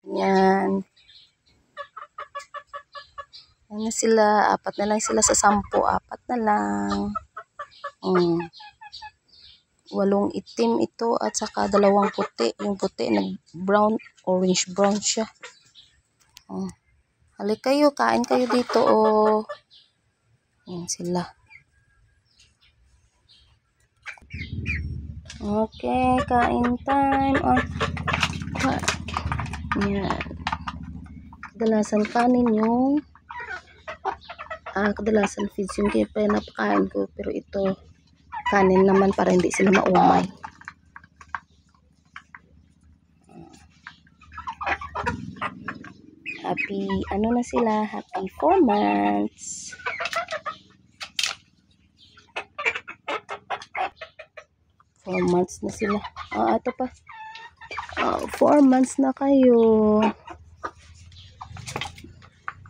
Yan. Yan na sila. 4 na lang sila sa 10. 4 na lang. 8 itim ito at saka 2 puti. Yung puti nag-brown, orange brown siya. Halik kayo, kain kayo dito Yan sila. Okay, kain time. Yan. Kadalasan kanin yung kadalasan feeds yung kaya napakain ko, pero ito kanin naman para hindi sila maumay. Happy, na sila? Happy 4 months. Months na sila. Ito pa. 4 months na kayo.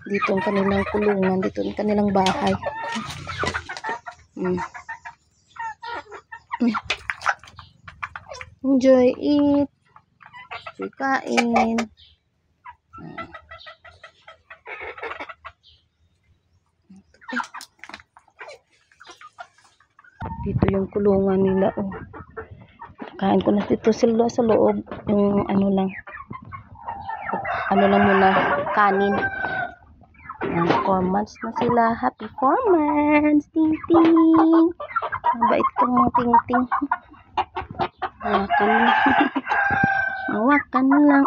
Dito ang kanilang kulungan. Dito ang kanilang bahay. Enjoy it. Enjoy kain. Dito yung kulungan nila. Kain ko na dito sila sa loob. Yung lang muna, kanin. 4 months na sila. Happy 4 months. Ting ting. Mabait kong mga ting ting. Hawakan lang.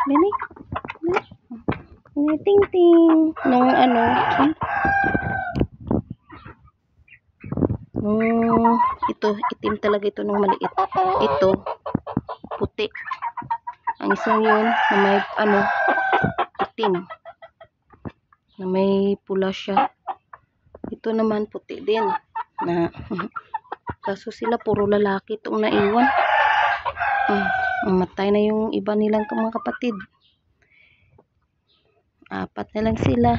Bili. Ting ting. Ito, itim talaga ito nung maliit. Ito, puti. Ang isang yun, na may itim. Na may pula siya. Ito naman, puti din. Kaso sila, puro lalaki itong naiwan. Mamatay na yung iba nilang mga kapatid. 4 na lang sila.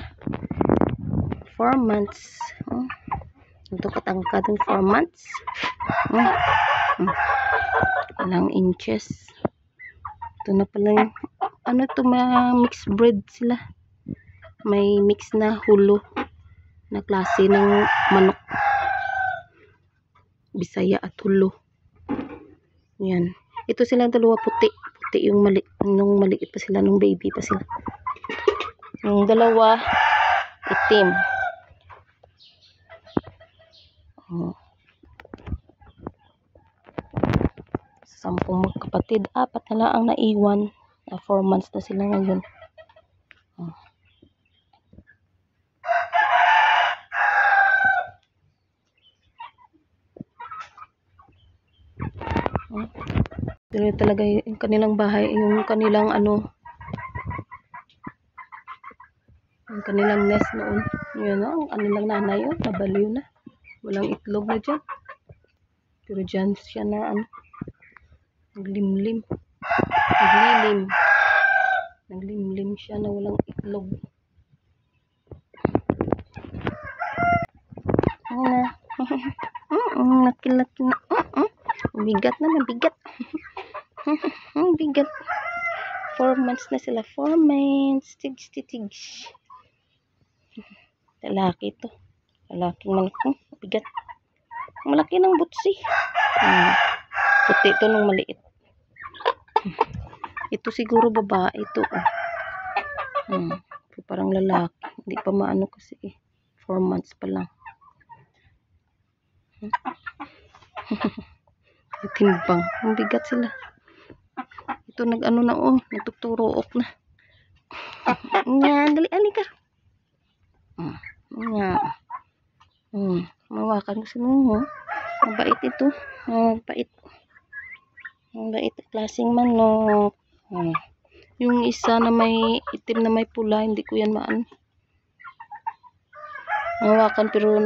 4 months. Ito katangkad ng 4 months. Ilang inches. Ito na pala yung ito, mga mixed breed sila. May mix na hulo na klase ng manok. Bisaya at hulo. Yan. Ito silang dalawa puti. Puti yung nung maliit pa sila, nung baby pa sila. Yung dalawa itim. 10 magkapatid, 4 na lang ang naiwan. 4 months na sila ngayon. Pero talaga yung kanilang bahay, yung kanilang yung kanilang nest noon. Yun ang kanilang nanay yun, nabaliw na. Walang itlog na dyan. Pero dyan siya na naglimlim. Naglimlim siya na walang itlog. Nakilaki na. Bigat na, mabigat. Bigat. 4 months na sila. 4 months. Tigs. Lalaki ito. Lalaking manok. Bigat. Malaki ng butsi. Puti ito nung maliit. Ito siguro babae ito. Parang lalaki. Hindi pa maano kasi 4 months pa lang. Timbang. Ang bigat sila. Ito nagtuturook na. Dali ka. Mawakan ko sila. Mabait ito. Mabait klaseng manok. Yung isa na may itim na may pula, hindi ko yan mawakan, pero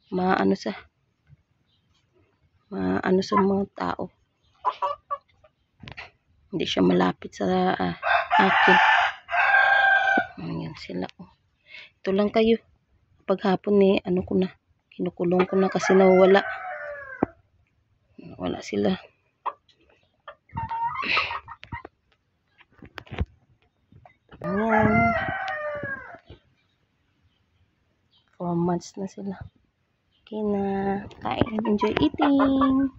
maano sa mga tao. Hindi siya malapit sa akin. Ayan sila. Ito lang kayo. Paghapon ko na. Kinukulong ko na kasi nawala. Wala sila. months na sila. Okay na. Kain. Enjoy eating.